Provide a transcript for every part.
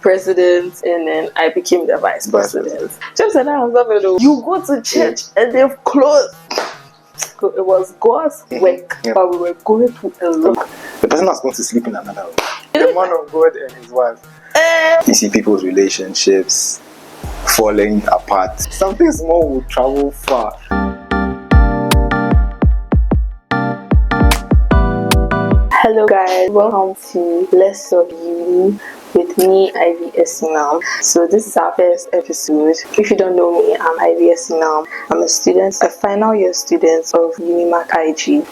president, and then I became the vice president. James and I was like, you go to church and they've closed. It was God's work, but we were going through a lot. The person was going to sleep in another room. The man of God and his wife. You see people's relationships falling apart. Something small will travel far. Hello guys, welcome to Less of Uni with me, Ivy Esinam. So this is our first episode. If you don't know me, I'm Ivy Esinam. I'm a final year student of UniMAC IG.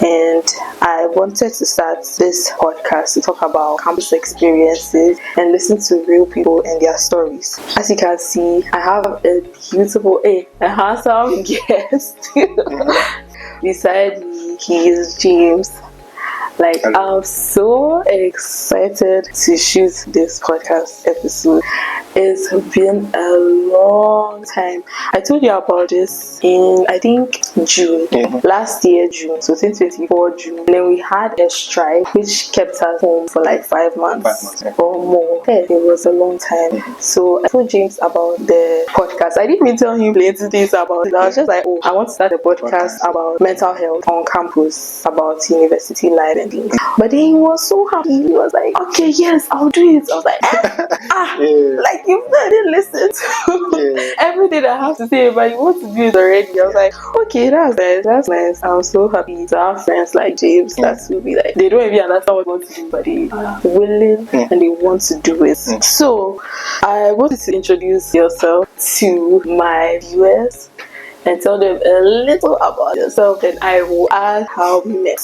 And I wanted to start this podcast to talk about campus experiences and listen to real people and their stories. As you can see, I have a beautiful, a handsome guest beside me. He is James. I'm so excited to shoot this podcast episode. It's been a long time. I told you about this in, I think, June. Last year, June. So 2024, June. And then we had a strike which kept us home for 5 months or more. It was a long time. So I told James about the podcast. I didn't even tell him plenty things about it. I was just like, I want to start a podcast about mental health on campus, about university life and things. But then he was so happy. He was like, okay, yes, I'll do it. I was like, you didn't listen to everything I have to say, but you want to do it already. I was like, okay, that's nice. I'm so happy to have friends like James that will be like, they don't even understand what they want to do, but they are willing and they want to do it. So I wanted to introduce yourself to my viewers and tell them a little about yourself, and I will ask how we met.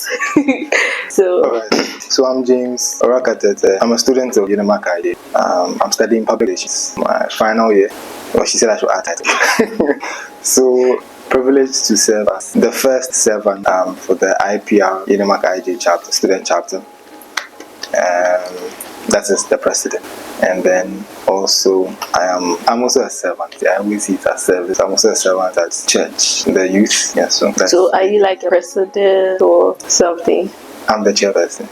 So I'm James Orakatete. I'm a student of UniMAC IG. I'm studying public relations, my final year. Well, she said I should add title. So privileged to serve as the first servant for the IPR UniMAC IG chapter, student chapter. That is the president. And then also I'm also a servant. I always see it as service. I'm also a servant at church, the youth. Yeah, so are you like a president or something? I'm the chairperson.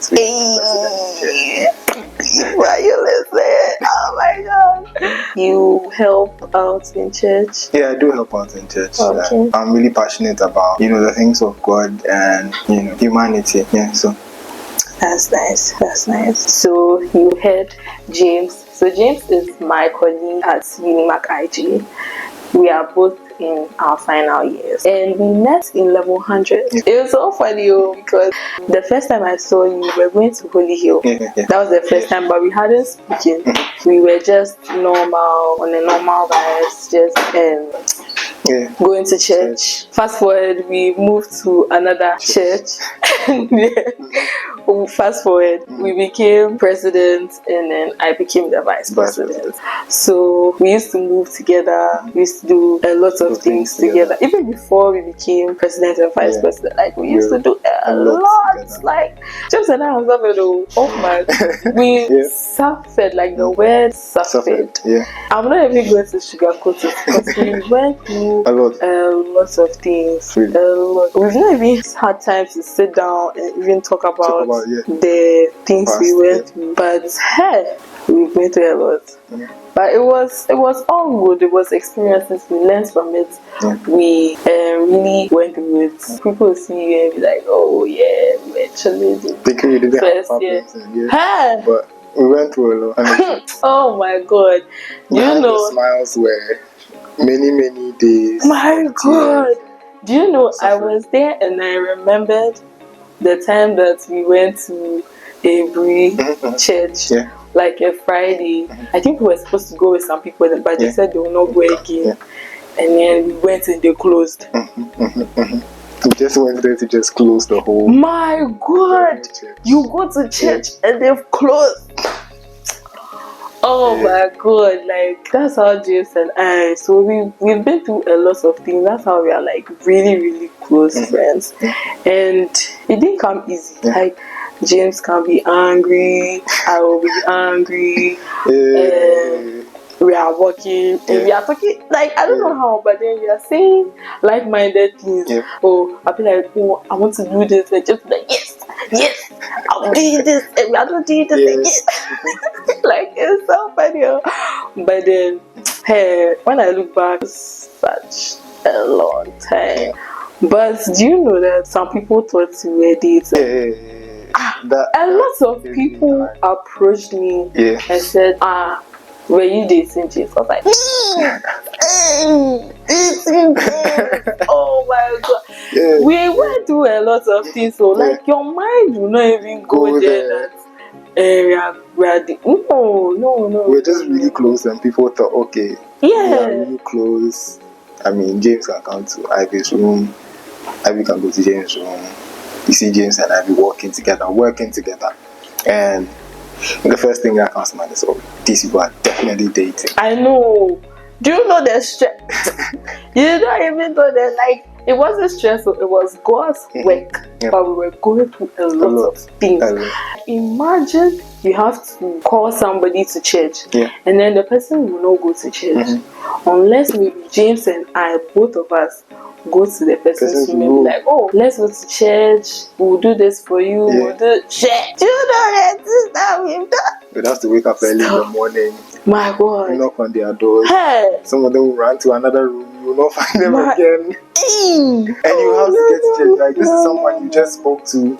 Why you listen? Oh my god. You help out in church? Yeah, I do help out in church. Okay. I'm really passionate about the things of God and humanity. Yeah, so that's nice. So you heard James. So James is my colleague at UniMAC IG. We are both in our final years, and we met in level 100. It was so funny because the first time I saw you, we were going to Holy Hill. That was the first time, but we hadn't spoken. We were just normal, on a normal vibes, just going to church. Fast forward, we moved to another church. Fast forward, we became president, and then I became the vice president. So we used to move together. We used to do a lot of things together. Even before we became president and vice president, we used to do a lot. James and I we suffered, the word suffered. I'm not even going to sugarcoat it because we went through a lot of things. We've not even had time to sit down and even talk about the things we went through. But we've been through a lot. But it was all good. It was experiences. We learned from it. We really went through it. People see you and be like, oh yeah, we actually did. Thinking you didn't have problems. But we went through a lot. Oh my god. The smiles were many days. My god. Do you know, I was there and I remembered the time that we went to a church, a Friday. I think we were supposed to go with some people, but they said they will not go again. And then we went and they closed. We just went there to just close the whole. My god! You go to church and they've closed. Oh my god, that's how James and I, so we've been through a lot of things. That's how we are really close friends. And it didn't come easy. James can be angry, I will be angry, we are working and we are talking, I don't know how, but then we are saying like-minded things. I'll be like, I want to do this, and just like, yes, I'll do this, and we are not doing this again. It's so funny. But then, hey, when I look back, it's such a long time. But do you know that some people thought we were dating? A lot of people approached me and said, were you dating James? I was like, dating James. Oh my god. We went through a lot of things, so like your mind will not even go there that area where no. We're just really close, and people thought, okay, we are really close. I mean, James can come to Ivy's room, Ivy can go to James' room. You see James and Ivy working together, and the first thing that comes to mind is, oh, these people are definitely dating. I know. Do you know the stress? You don't even know that, like, it wasn't stressful, it was God's work, but we were going through a lot of things. Imagine you have to call somebody to church, and then the person will not go to church unless maybe James and I, both of us, go to the person's room and be like, oh, let's go to church, we'll do this for you, we'll do church. Do you know that this that we've done? We'd have to wake up early in the morning. My God. Knock on their doors. Hey. Some of them will run to another room. You will not find them again. And you have to get to church. Like, this is someone you just spoke to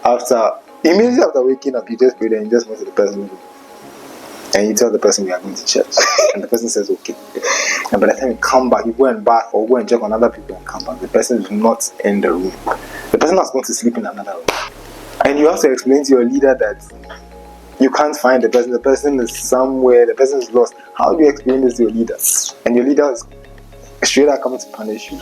immediately after waking up. You just pray there and you just went to the person's room. And you tell the person we are going to church. And the person says, okay. And by the time you come back, you go and bath or go and check on other people and come back. The person is not in the room. The person is going to sleep in another room. And you have to explain to your leader that you can't find the person. The person is somewhere. The person is lost. How do you explain this to your leader? And your leader is straight out coming to punish you.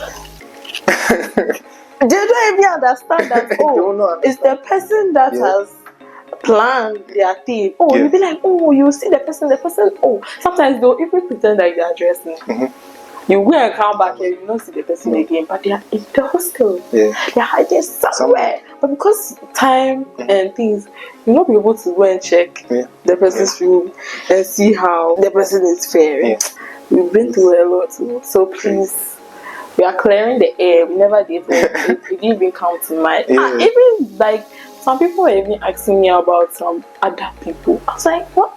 They don't even understand that. Oh, it's the person that has planned their thing. Oh, you'll be like, oh, you see the person. Oh, sometimes they'll even pretend like they're dressing. You go and come back and you don't see the person again, but they are in the hostel. They are hiding somewhere. But because time and things, you'll not be able to go and check the person's room and see how the person is faring. We've been through a lot too. So please, we are clearing the air. We never did it. It didn't even come to mind. Even like some people were even asking me about some other people. I was like, what?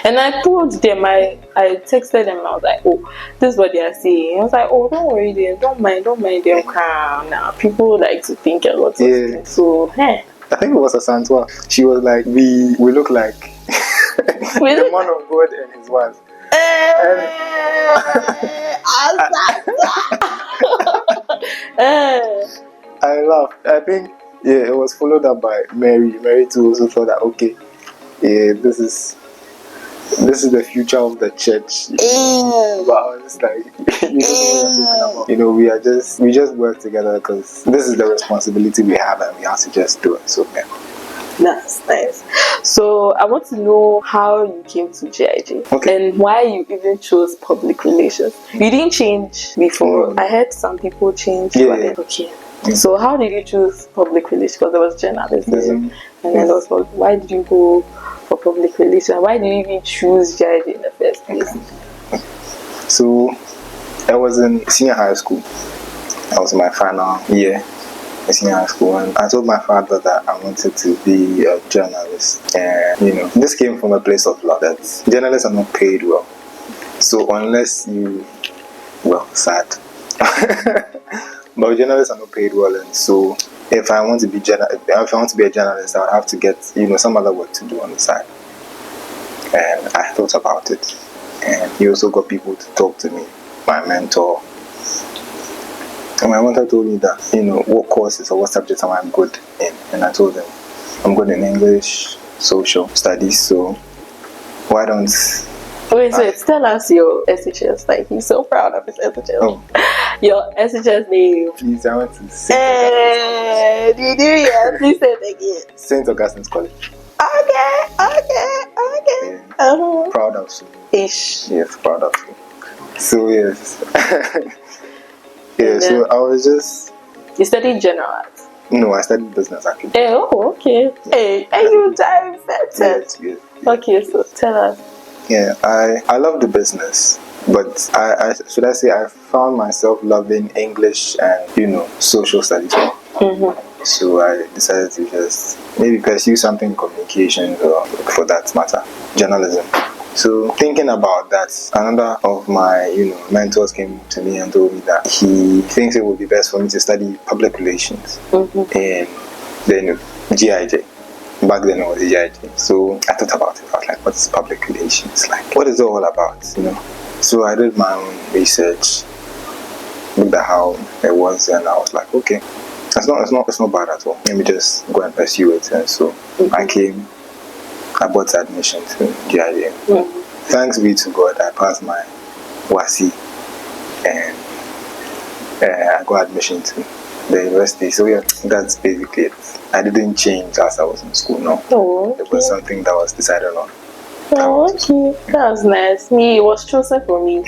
And I told them, I texted them, I was like, oh, this is what they are saying. I was like, oh, don't worry, then don't mind them. Now people like to think a lot of things. So, I think it was a Santua. She was like, we look like the man of God and his wife. I laughed. I think it was followed up by Mary. Mary too also thought that, okay, this is the future of the church. But I was just like, you don't know what you're talking about. You know, we just work together because this is the responsibility we have and we have to just do it. So that's nice. So I want to know how you came to GIG and why you even chose public relations. You didn't change before. I heard some people change. So how did you choose public relations? Because there was journalism and then also, why did you go for public relations? Why did you even choose GIG in the first place? So I was in senior high school. That was my final year in senior high school, and I told my father that I wanted to be a journalist. And this came from a place of love, that journalists are not paid well. So unless sad. But journalists are not paid well, and so if I want to be a journalist, I would have to get some other work to do on the side. And I thought about it, and he also got people to talk to me, my mentor. And my mentor told me that what courses or what subjects am I good in, and I told him I'm good in English, social studies. So why don't Wait, tell us your SHS. Like, he's so proud of his SHS. Your SHS name. Please, I want to say please say it again. St. Augustine's College. Okay. Proud of you. Ish. Yes, proud of you. So, yes. So I was just... You studied general arts? No, I studied business actually. Okay. And you dive Yes. Okay, so tell us. Yeah, I love the business, but I found myself loving English and social studies. So I decided to just maybe pursue something in communication, or for that matter, journalism. So thinking about that, another of my mentors came to me and told me that he thinks it would be best for me to study public relations and then GIJ. Back then it was GIJ. So I thought about it. I was like, what is public relations? Like, what is it all about? So I did my own research, looked at how it was, and I was like, okay, it's not bad at all. Let me just go and pursue it. And so I bought admission to GIJ. Thanks be to God, I passed my WASI and I got admission to the university. So yeah, that's basically it. I didn't change as I was in school. No, it was something that was decided on. Oh, okay. That was nice. It was chosen for me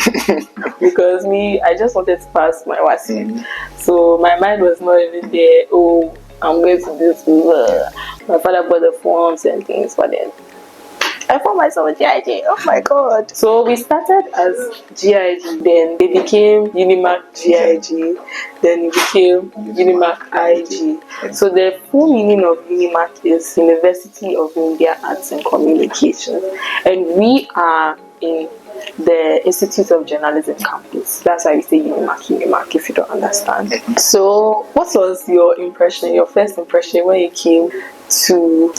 because I just wanted to pass my WASI. So my mind was not even there. Oh, I'm going to do this. My father bought the forms and things, but then I found myself at GIJ. Oh my god. So we started as GIG, then it became UniMAC GIG, then it became UniMAC IG. So the full meaning of UniMAC is University of Media, Arts and Communications. And we are in the Institute of Journalism campus. That's why we say UniMAC, if you don't understand. So what was your first impression when you came to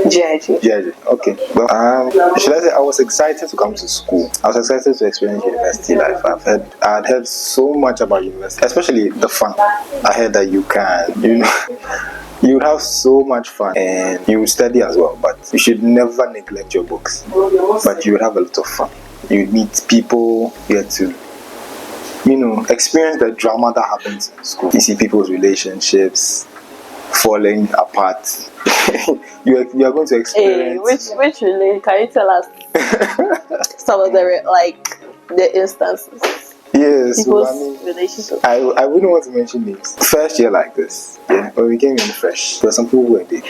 GIG? Okay. Well, should I say I was excited to come to school. I was excited to experience university life. I had heard so much about university, especially the fun. I heard that you would have so much fun and you would study as well, but you should never neglect your books. But you would have a lot of fun. You meet people, you get to experience the drama that happens in school. You see people's relationships falling apart. you are going to experience. Hey, which relate? Can you tell us some of the instances? Yes, people's relationships. I wouldn't want to mention names. First year like this, when we came in fresh, there were some people who were there.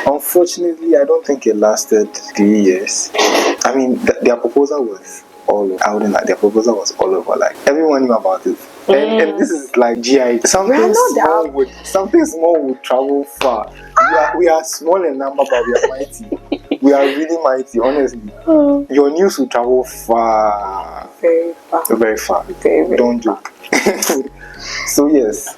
Unfortunately, I don't think it lasted 3 years. I mean, their proposal was all over. I wouldn't like their proposal was all over. Like everyone knew about it. And this is like GI. Something small would travel far. We are small in number, but we are mighty. We are really mighty, honestly. Your news will travel far. Very far. Very far. Very Don't joke. So yes,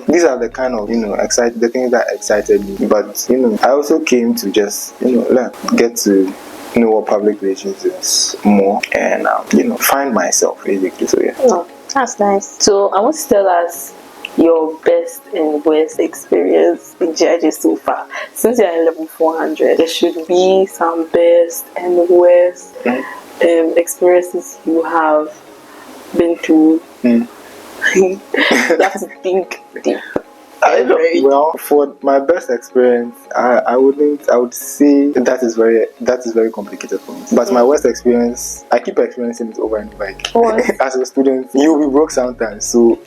these are the kind of the things that excited me. But I also came to just learn, get to know what public relations is more, and find myself basically. So yeah. Oh, that's nice. So I want to tell us your best and worst experience in GIG so far. Since you're in level 400, there should be some best and worst experiences you have been through. You have to think deep. Well, for my best experience, I would say that is very complicated for me. But my worst experience, I keep experiencing it over and over again. As a student, you'll be broke sometimes. So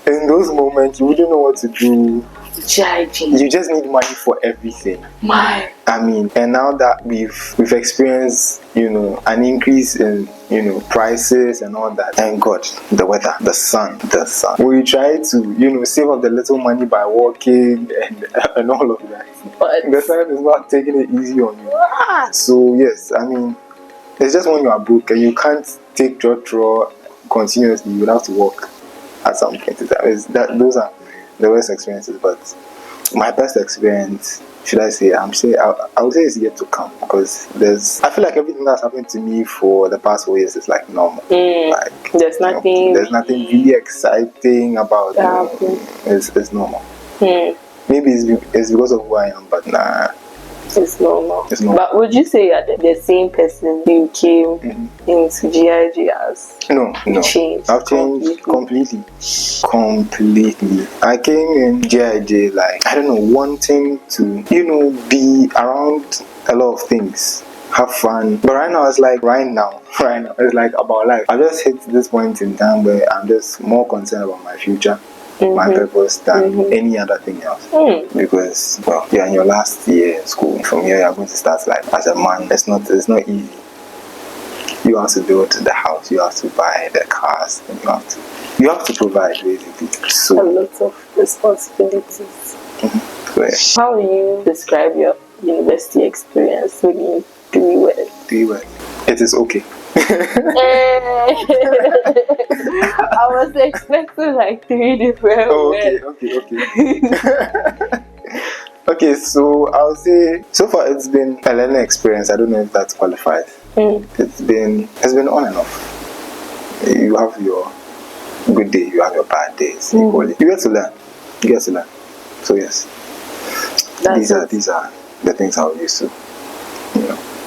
in those moments, you wouldn't know what to do. You just need money for everything. I mean, and now that we've experienced, an increase in, prices and all that. Thank God, the weather, the sun. We try to, save up the little money by walking and all of that. But the sun is not taking it easy on you. So yes, I mean, it's just when you are broke and you can't take draw continuously. You have to walk at some point in time. Those are the worst experiences, but my best experience, should I say, I would say it's yet to come, because I feel like everything that's happened to me for the past 4 years is like normal. Like there's nothing really exciting about it. It's normal. Maybe it's because of who I am, but nah. It's normal. But would you say you're the same person you came into GIG as? No. Changed? I've changed completely. I came in GIG wanting to, be around a lot of things, have fun. But right now, it's like it's like about life. I just hit this point in time where I'm just more concerned about my future, my purpose, than any other thing else. Because you're in your last year in school. From here, you're going to start life as a man. It's not easy. You have to build the house, you have to buy the cars, and you have to provide, basically. So a lot of responsibilities. So, yeah. How do you describe your university experience, maybe in 3 words. 3 words. It is okay. I was expecting like 3 different okay, words. okay. Okay, so I'll say so far it's been a learning experience. I don't know if that qualifies. It's been on and off. You have your good day, you have your bad days. Equally. You get to learn. So yes, these are the things I'll use to,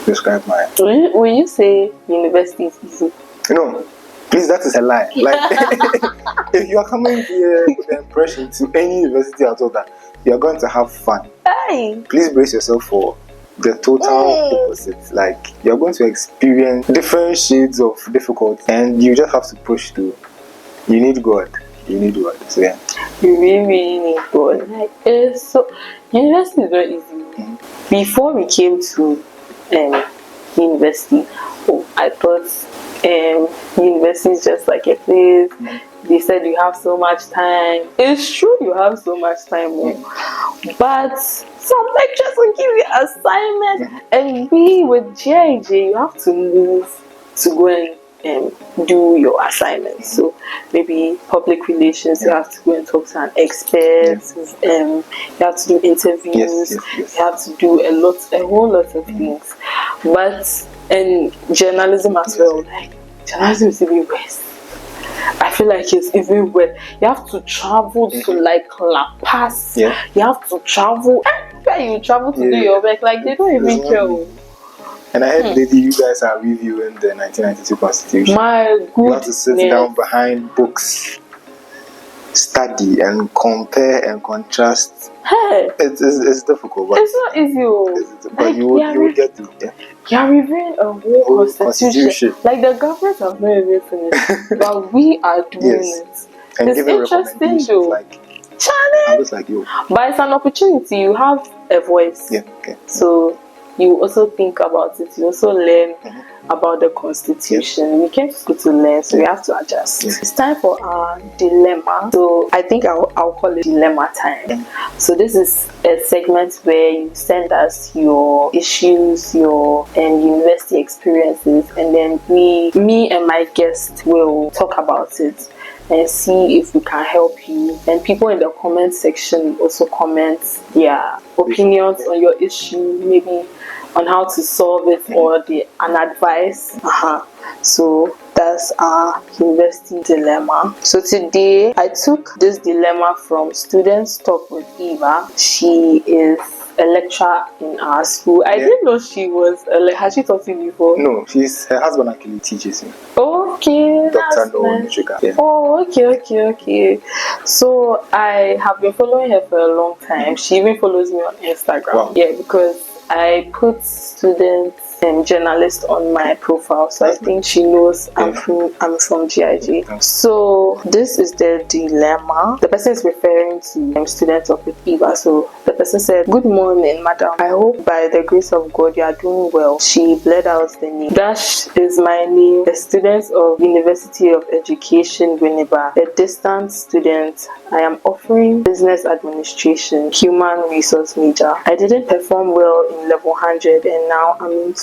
describe my. Will you say university is easy? No, please, that is a lie. Like, if you are coming here with the impression to any university out of that, you are going to have fun. Hey. Please brace yourself for the total opposite. Like, you are going to experience different shades of difficulty, and you just have to push through. You need God. So yeah. You really need God. Like, so university is very easy. Before we came to university, I thought university is just like a place. They said you have so much time. It's true, you have so much time, but some lecturers will give you assignments, and we with GIJ, you have to move to go and do your assignments. So maybe public relations, you have to go and talk to an expert. You have to do interviews. You have to do a whole lot of things. But and journalism as well. Like, journalism is even worse. I feel like it's even worse. You have to travel to like La Paz. You have to travel. Where you travel to do your work, like they don't even care. And I heard you guys are reviewing the 1992 Constitution. My goodness. You have to sit down behind books, study and compare and contrast. Hey, it's difficult, but it's not easy. But you will get through. You are reviewing a whole constitution. Like the government has not even finished, but we are doing it. And it's interesting though. Like, I was like you. But it's an opportunity. You have a voice. So you also think about it. You also learn about the constitution. We came to school to learn, so we have to adjust. It's time for our dilemma. So I think I'll call it dilemma time. So this is a segment where you send us your issues, your university experiences, and then me and my guest will talk about it and see if we can help you. And people in the comment section also comment their opinions on your issue, maybe on how to solve it or an advice. So that's our university dilemma. So today I took this dilemma from Students Talk with Eva. She is a lecturer in our school. I didn't know she was has she taught you before? No, her husband actually teaches me. Okay, Dr. Nice. Oh, okay. So I have been following her for a long time. She even follows me on Instagram. Wow. Yeah, because I put students and journalist on my profile, so I think she knows I'm from GIG. So this is the dilemma. The person is referring to Students Talk with Eva. So the person said, "Good morning, madam. I hope by the grace of God you are doing well." She bled out the name. Dash is my name, a student of University of Education, Winneba, a distant student. I am offering business administration, human resource major. I didn't perform well in level 100 and now I'm in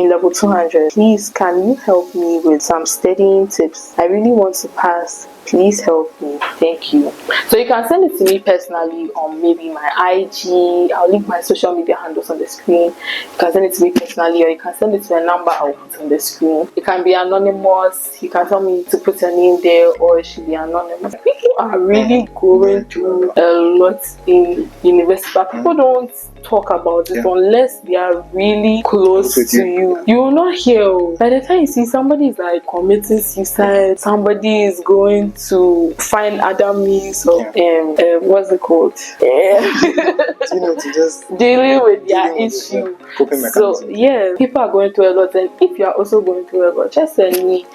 level 200. Please, can you help me with some studying tips? I really want to pass. Please help me. Thank you. So you can send it to me personally on maybe my IG. I'll link my social media handles on the screen. You can send it to me personally, or you can send it to a number I'll put on the screen. It can be anonymous. You can tell me to put a name there, or it should be anonymous. People are really going through a lot in university, but people don't talk about it unless they are really close to you. You will not hear. By the time you see somebody is like committing suicide, somebody is going to find other means of what's it called? To just dealing with their issue. So people are going through a lot, and if you are also going through a lot, just send me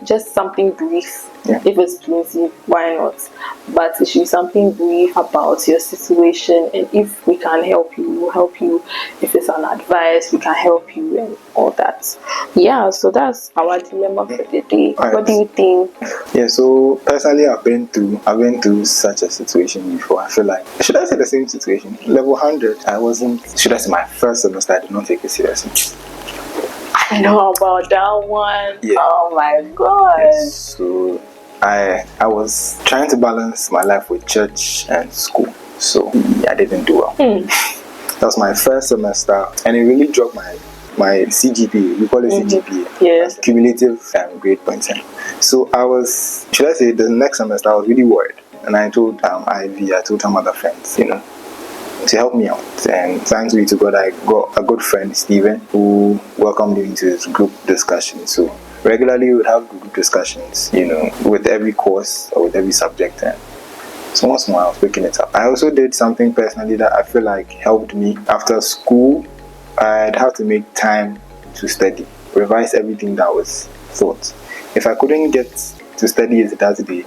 just something brief. If it's plenty, why not? But it should be something brief about your situation, and if we can help you. We'll help you if it's an advice. We can help you and all that. Yeah, so that's our dilemma for the day. All right. What do you think? Yeah, so personally I've been through such a situation before. I feel like, should I say the same situation? Level 100, I wasn't, should I say my first semester, I did not take it seriously. I know about that one. Yeah. Oh my god. Yes, so I was trying to balance my life with church and school, so I didn't do well. That was my first semester, and it really dropped my CGPA. We call it CGPA. Yes. Cumulative grade points. So I was, should I say, the next semester I was really worried, and I told Ivy, I told some other friends, to help me out. And thanks be to God, I got a good friend, Steven, who welcomed me into his group discussion. So regularly we would have group discussions, with every course or with every subject, and so once more I was picking it up. I also did something personally that I feel like helped me. After school, I'd have to make time to study, revise everything that was taught. If I couldn't get to study it that day,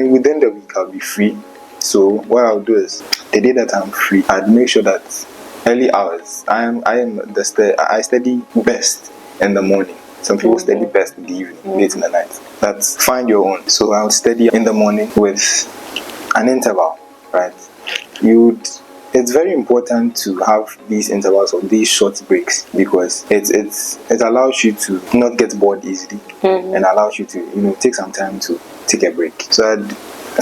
within the week I'll be free. So what I'll do is, the day that I'm free, I'd make sure that early hours, I study best in the morning. Some people study best in the evening, late in the night. That's find your own. So I'll study in the morning with an interval, right? It's very important to have these intervals or these short breaks, because it allows you to not get bored easily, and allows you to take some time to take a break. So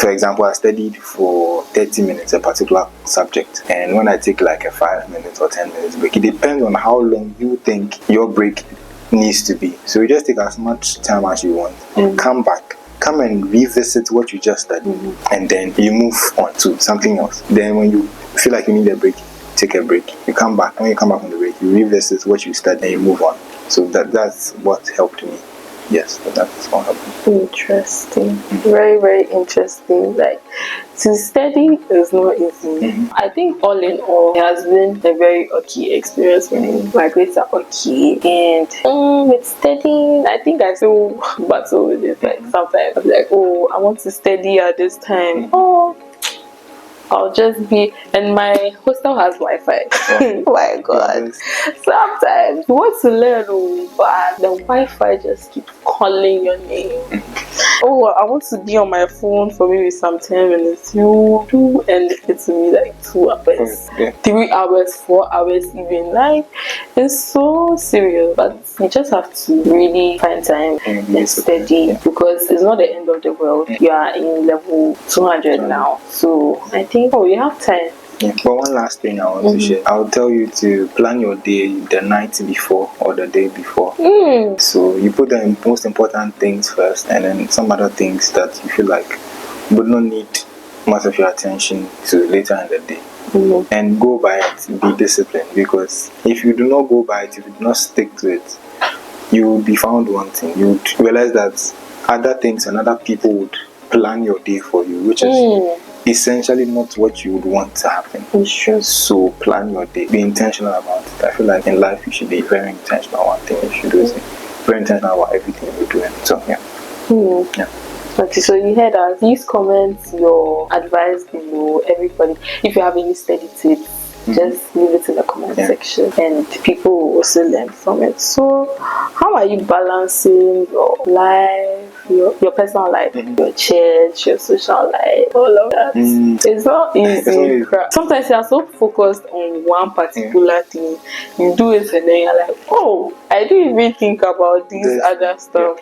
for example, I studied for 30 minutes a particular subject, and when I take like a 5 minutes or 10 minutes break, it depends on how long you think your break needs to be. So you just take as much time as you want, come and revisit what you just studied, and then you move on to something else. Then when you feel like you need a break, take a break. You come back. When you come back from the break, you revisit what you studied and you move on. So that's what helped me. Yes, that's what helped me. Interesting. Very, very interesting. Like, to study is not easy. I think all in all, it has been a very okay experience for me. My grades are okay, and with studying, I think I still battle with it. Like, sometimes I'm like, oh, I want to study at this time. Oh, I'll just be, and my hostel has Wi-Fi. Oh my god. Sometimes you want to learn, but the Wi-Fi just keeps calling your name. Oh, I want to be on my phone for maybe some 10 minutes. You do, and it's me like 2 hours, 3 hours, 4 hours even. Like, it's so serious, but you just have to really find time and study, because it's not the end of the world. You are in level 200 now, so I think you have time. Yeah. But one last thing I want to share, I'll tell you to plan your day the night before or the day before. So you put the most important things first, and then some other things that you feel like would not need much of your attention to later in the day. And go by it, be disciplined, because if you do not go by it, if you do not stick to it, you will be found wanting. You would realize that other things and other people would plan your day for you, which is essentially not what you would want to happen. It's true. So plan your day. Be intentional about it. I feel like in life you should be very intentional about things you should do. Very intentional about everything you're doing. So yeah. Okay, so you heard us. Please comment your advice below, everybody. If you have any study tips, just leave it in the comment section, and people will also learn from it. So how are you balancing your life, your personal life, your church, your social life, all of that? It's not easy. Sometimes you are so focused on one particular thing, you do it and then you're like, oh, I didn't even think about this other stuff.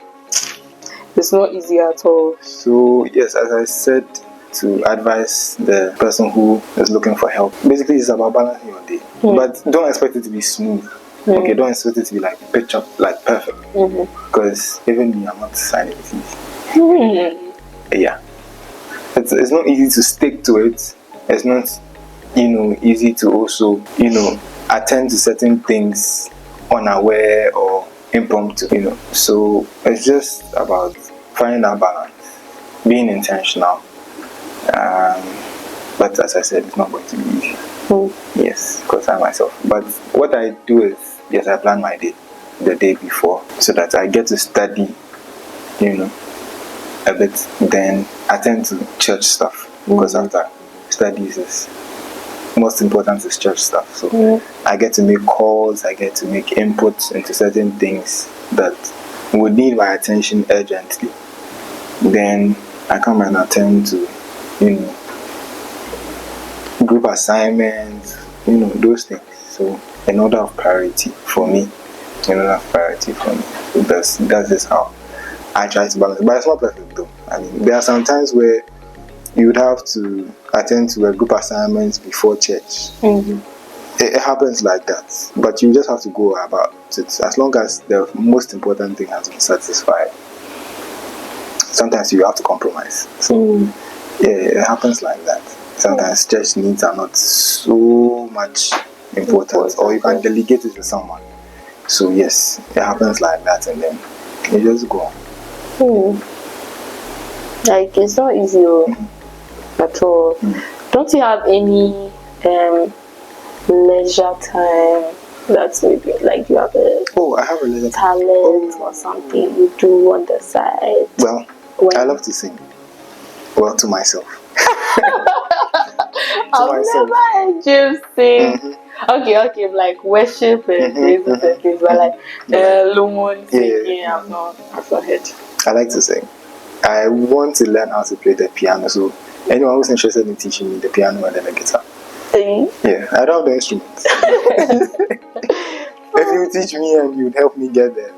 It's not easy at all. So yes, as I said, to advise the person who is looking for help, basically it's about balancing your day, but don't expect it to be smooth. Okay, don't expect it to be like picture, like perfect, because even me, I'm not signing it. Yeah, it's not easy to stick to it. It's not easy to also attend to certain things unaware or impromptu. So it's just about finding that balance, being intentional. But as I said, it's not going to be easy. Yes, because I myself. But what I do is, yes, I plan my day the day before, so that I get to study, a bit, then attend to church stuff. Because after studies is most important is church stuff. So I get to make calls, I get to make inputs into certain things that would need my attention urgently. Then I come and attend to, group assignments, those things. So in order of priority for me. That's just how I try to balance. But it's not perfect though. I mean, there are some times where you would have to attend to a group assignment before church. It happens like that. But you just have to go about it as long as the most important thing has been satisfied. Sometimes you have to compromise. So it happens like that. Sometimes church needs are not so much important, or you can delegate it to someone. So yes, it happens like that, and then you just go on. Like, it's not easy at all. Don't you have any leisure time that's maybe like you have a I have a leisure talent or something you do on the side? Well, I love to sing. Well, to myself. I've never heard you sing. Okay, like worship and praises and things, but like alone singing, I've not heard. I like to sing. I want to learn how to play the piano, so anyone who's interested in teaching me the piano and then the guitar. Yeah, I don't have the instruments. If you teach me and you'd help me get the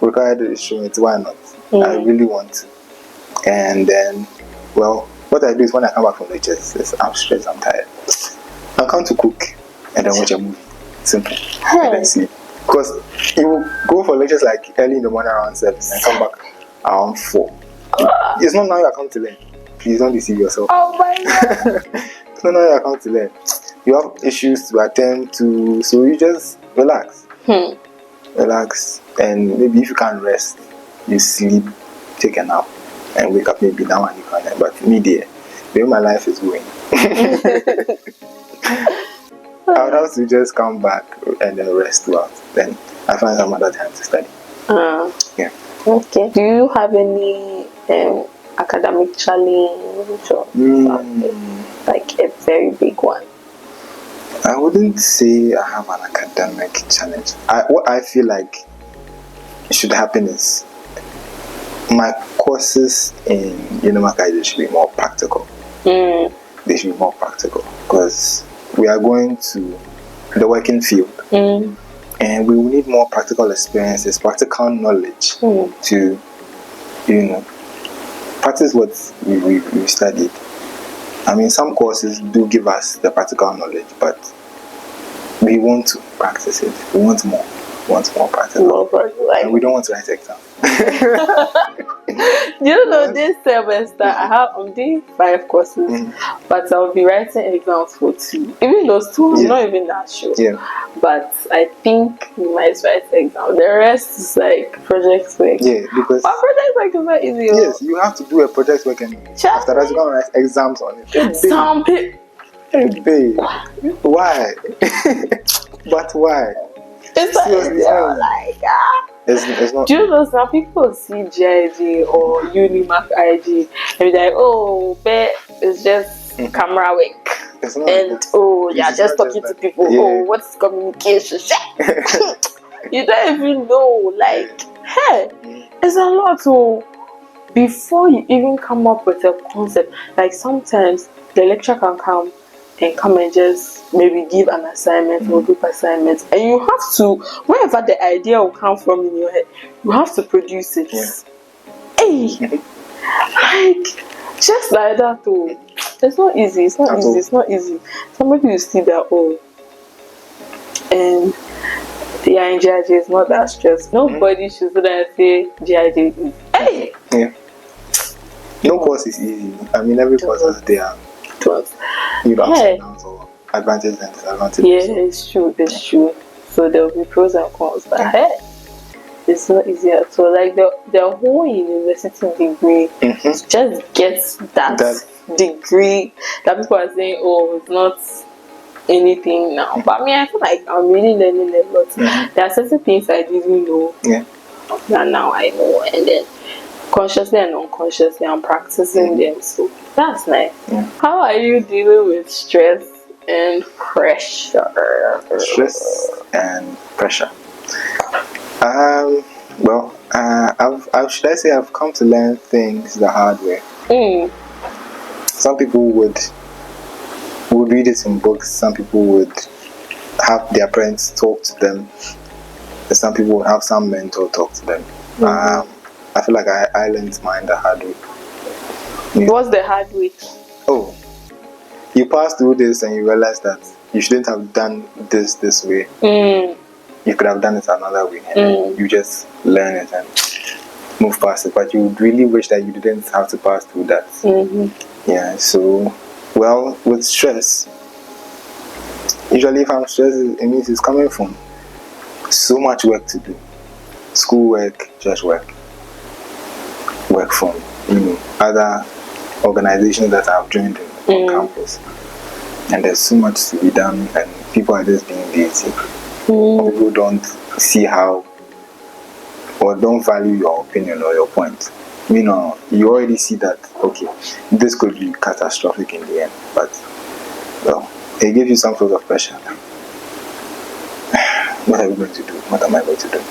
required instruments, why not? I really want to. And then, well, what I do is when I come back from lectures, I'm stressed, I'm tired. I come to cook and then watch a movie. Simple. And then sleep. Because you go for lectures like early in the morning around 7 and come back around 4. It's not now you come to learn. Please don't deceive yourself. Oh my God. It's not now you come to learn. You have issues to attend to, so you just relax. Relax, and maybe if you can't rest, you sleep, take a nap, and wake up maybe now and you can learn. But me there, the way my life is going, I would have to just come back and then rest throughout. Then I find some other time to study. Yeah. Okay. Do you have any academic challenge or something? Like a very big one? I wouldn't say I have an academic challenge. What I feel like should happen is my courses in UniMAC should be more practical. They should be more practical because we are going to the working field and we will need more practical experiences, practical knowledge to, practice what we studied. I mean, some courses do give us the practical knowledge, but we want to practice it. We want more. We want more practical. And we don't want to write exams. This semester I'm doing 5 courses, but I'll be writing exams for 2. Even those 2, I'm not even that sure. But I think we might write exams. The rest is like project work. Yeah, because project work is not easy. Yes, you have to do a project work, and after that, you're going to write exams on it. Some people. Babe, why? But why? It's not. Do you know some people see GIG or UniMAC IG and be like, oh, but it's just camera work. It's not and just talking to people. Oh, what's communication? You don't even know. Like, hey, it's a lot. Before you even come up with a concept, like sometimes the lecturer can come and just maybe give an assignment or group assignment, and you have to, wherever the idea will come from in your head, you have to produce it. Hey, like just like that too. It's not easy. It's not easy. Somebody will see that and in GIG is not that stressful. Nobody should say GIG is hey. No course is easy. I mean, every course has their ups and downs or advantages and disadvantages. Yeah, it's true. So there will be pros and cons, but it's not easy at all. Like the whole university degree, just get that degree that people are saying, oh, it's not anything now. But I feel like I'm really learning a lot. There are certain things I didn't know that now I know, and then consciously and unconsciously I'm practicing them. So that's nice. How are you dealing with stress and pressure. Stress and pressure. Should I say I've come to learn things the hard way. Some people would read it in books. Some people would have their parents talk to them. And some people would have some mentor talk to them. I feel like I learned mine the hard way. What's the hard way? Oh, you pass through this and you realize that you shouldn't have done this way. You could have done it another way, and then you just learn it and move past it. But you would really wish that you didn't have to pass through that. Yeah. So, well, with stress, usually if I'm stressed, it means it's coming from so much work to do, schoolwork, church work from other organizations that I've joined on campus, and there's so much to be done, and people are just being lazy. People don't see how, or don't value your opinion or your point. You already see that, okay, this could be catastrophic in the end, but well, it gives you some sort of pressure. What are we going to do? What am I going to do?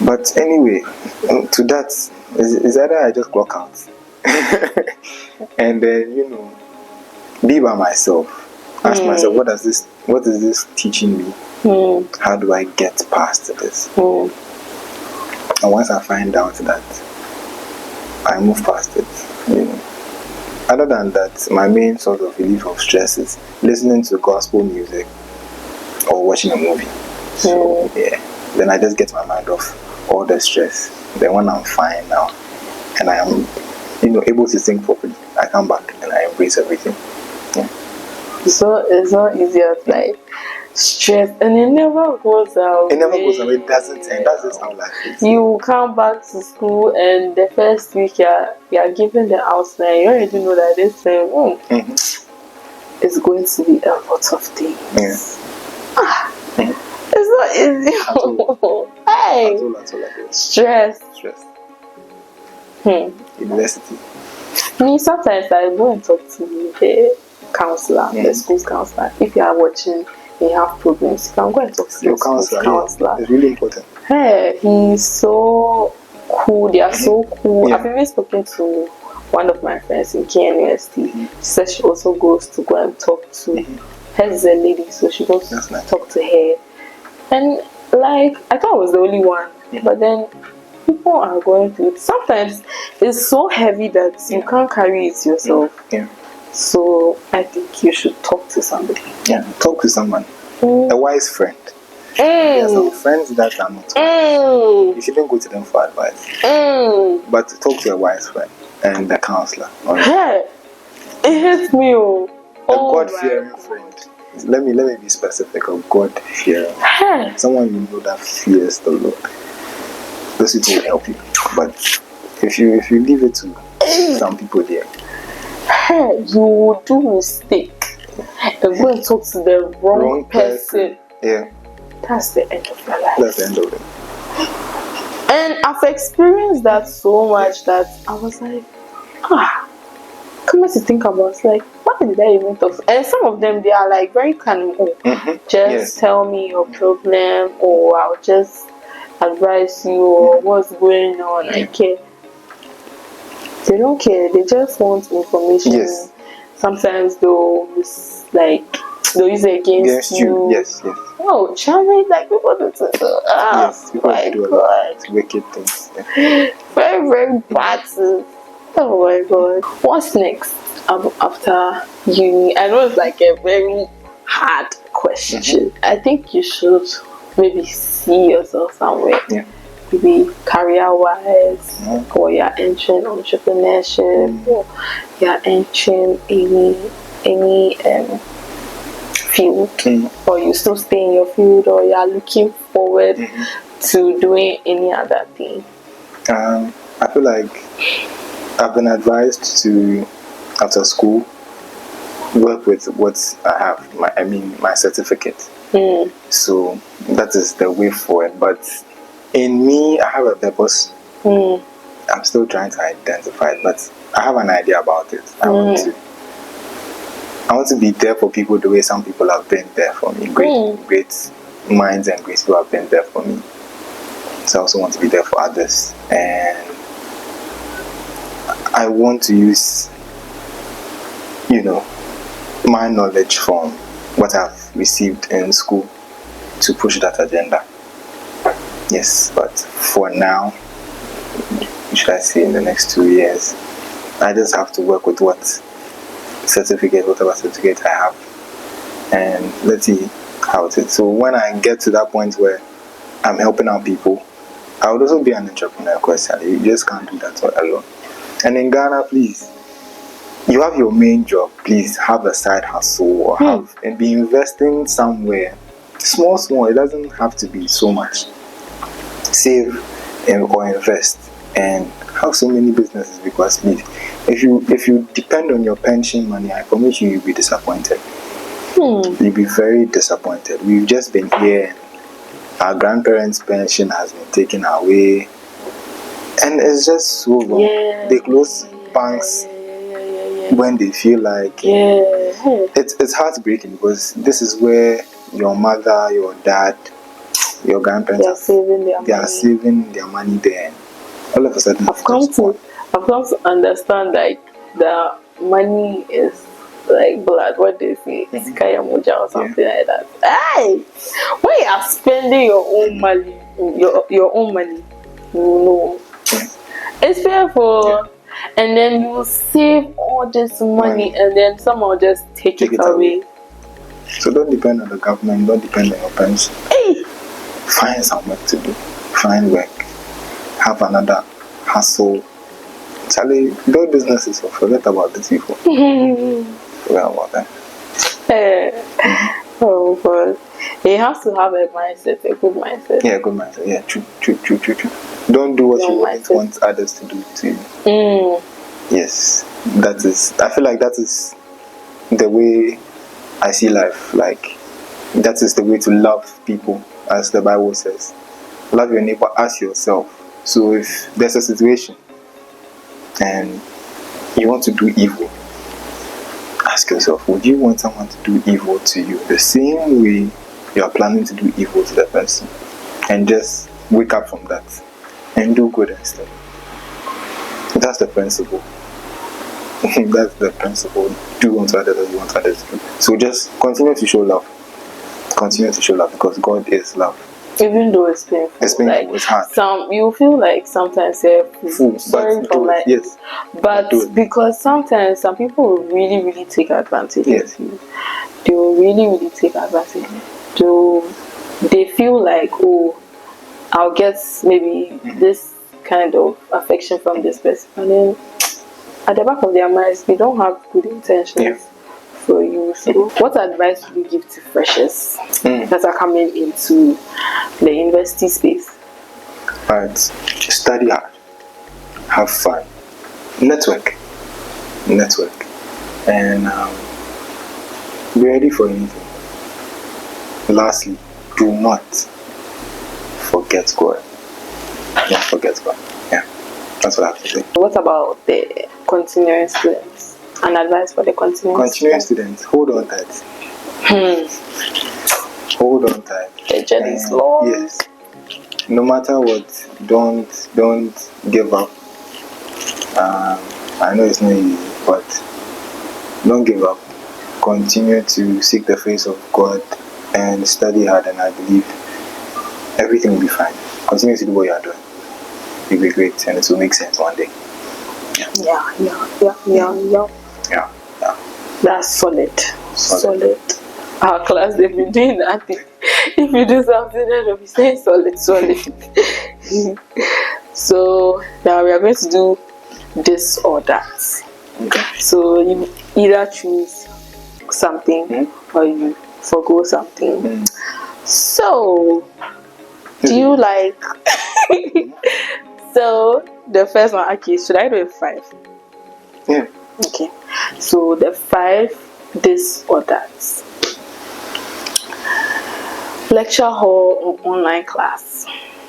But anyway, to that is either I just clock out and then be by myself. Ask myself, what is this teaching me? How do I get past this? And once I find out that, I move past it. Other than that, my main source of relief of stress is listening to gospel music or watching a movie. So yeah, then I just get my mind off all the stress. Then when I'm fine now and I am able to think properly, I come back and I embrace everything. Yeah. So it's not easy as like stress, and it never goes away. It never goes away. It doesn't end. That's just how life is. You come back to school, and the first week you're given the outline. You already know that this thing is going to be a lot of things. It's not easy. Hey, stress. University. Me, sometimes I go and talk to the counselor, the school's counselor. If you are watching, you have problems, you can go and talk to your the counselor. It's really important. Hey, he's so cool. They are so cool. I've even spoken to one of my friends in KNUST. She says she also goes to go and talk to her. Is a lady, so she goes to talk to her. And like, I thought I was the only one, but then people are going through it. Sometimes it's so heavy that you can't carry it yourself. So I think you should talk to somebody. Talk to someone. A wise friend. There are some friends that are not wise. You shouldn't go to them for advice. But talk to a wise friend and the counselor. Hey, it hits me. A God-fearing friend. Let me be specific. A God-fearing. Someone that fears the Lord. Those people will help you. But if you leave it to some people there, you will do mistake and go and talk to the wrong person. That's the end of your life. That's the end of it. And I've experienced that so much that I was like, come to think about it, like, why did I even talk to? And some of them, they are like very kind of, just tell me your problem, or I'll just advise you, or what's going on. I care. They don't care. They just want information. Sometimes they'll use it against you. Oh, charming, like people do. People do a lot of wicked things. Very, very bad. Oh my God. What's next after uni? I know it's like a very hard question. I think you should maybe see yourself somewhere. Maybe career-wise, or you're entering entrepreneurship, or you're entering any field, or you still stay in your field, or you're looking forward to doing any other thing. I feel like I've been advised to, after school, work with what I have, my certificate. So that is the way forward. But in me, I have a purpose. I'm still trying to identify it, but I have an idea about it. I want to I want to be there for people the way some people have been there for me. Great minds and great people have been there for me. So I also want to be there for others. And I want to use, my knowledge from what I've received in school to push that agenda. Yes, but for now, should I say in the next 2 years, I just have to work with whatever certificate I have, and let's see how it is. So when I get to that point where I'm helping out people, I would also be an entrepreneur, because you just can't do that alone. And in Ghana, please, you have your main job, please have a side hustle or have and be investing somewhere. Small, it doesn't have to be so much. Save or invest and have so many businesses, because please, if you depend on your pension money, I promise you'll be disappointed. You'll be very disappointed. We've just been here, our grandparents' pension has been taken away, and it's just so wrong. They close banks when they feel like it's heartbreaking, because this is where your mother, your dad, your grandparents are saving their money there. All of a sudden, I've come to understand like the money is like blood. What they say, it's kaya moja or something like that. Hey, when you are spending your own money, your own money, it's painful. And then you save all this money, and then someone just take it away. So don't depend on the government. Don't depend on your pension. Hey, find some work to do. Find work. Have another hustle. Charlie, build businesses. Forget about the people. Forget about them. Oh God. You have to have a mindset, a good mindset. Yeah, good mindset. Yeah, true. Don't do what you want others to do to you. Yes, I feel like that is the way I see life. Like, that is the way to love people, as the Bible says. Love your neighbor as yourself. So if there's a situation and you want to do evil, ask yourself, would you want someone to do evil to you the same way you are planning to do evil to that person? And just wake up from that and do good instead. That's the principle. That's the principle. Do unto others as you want others to do. So just continue to show love. Continue to show love, because God is love. Even though it's painful. It's painful, it's hard. You feel like sometimes sorry for my but because sometimes some people will really, really take advantage of you. They will really, really take advantage. They feel like, oh, I'll get maybe this kind of affection from this person, and then at the back of their minds, they don't have good intentions for you. So what advice would you give to freshers that are coming into the university space? Alright, study hard, have fun, network, and be ready for anything. Lastly, do not forget God. Don't forget God. Yeah, that's what I have to say. What about the continuing students? An advice for the continuing students? Hold on tight. Hold on tight. The journey is long. Yes. No matter what, don't give up. I know it's not easy, but don't give up. Continue to seek the face of God and study hard, and I believe everything will be fine. Continue to do what you are doing. You'll be great, and it will make sense one day. Yeah. That's solid. Our class, they've been doing that thing. If you do something, they'll be saying solid. So now we are going to do this or that. Okay. So you either choose something or you forgo something. So do you like so the first one, okay, should I do a 5? Yeah. Okay. So the 5, this or that. Lecture hall or online class?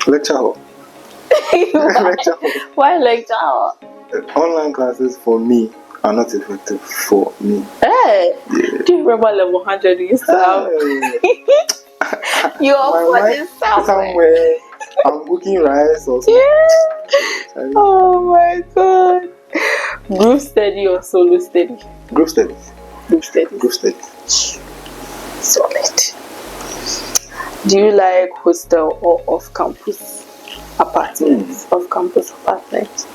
Lecture hall. Why lecture hall? Online classes for me are not effective for me. Hey, do you remember level 100 you used to have? You are watching somewhere. I'm cooking rice or something. Yeah. Oh my god. Group study or solo study? Group studies. Group studies. Group studies. Solid. Do you like hostel or off-campus apartments? Off-campus apartments.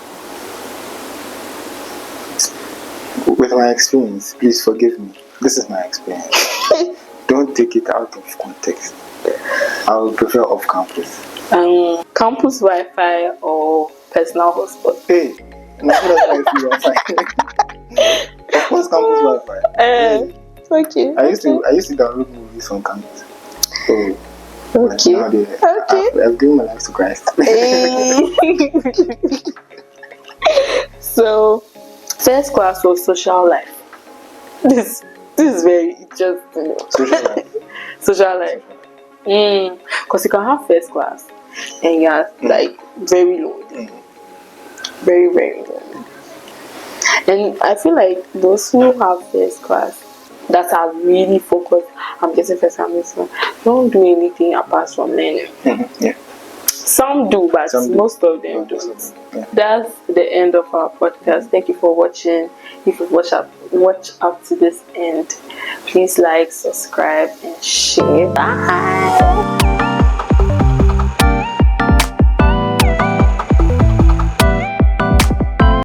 With my experience, please forgive me. This is my experience. Don't take it out of context. I would prefer off-campus. Campus Wi-Fi or personal hotspot? Hey, that's Wi-Fi. Of course, campus Wi-Fi. Okay. I used to download movies on campus. So, okay. I've given my life to Christ. So, first class or social life? This is very interesting. Social life. Social life. Because you can have first class and you're like very lonely. Very, very lonely. And I feel like those who have first class that are really focused, I'm getting first class, don't do anything apart from learning. Yeah. Some do, but most of them don't. Yeah. That's the end of our podcast. Thank you for watching. If you watch up to this end, please like, subscribe, and share. Bye.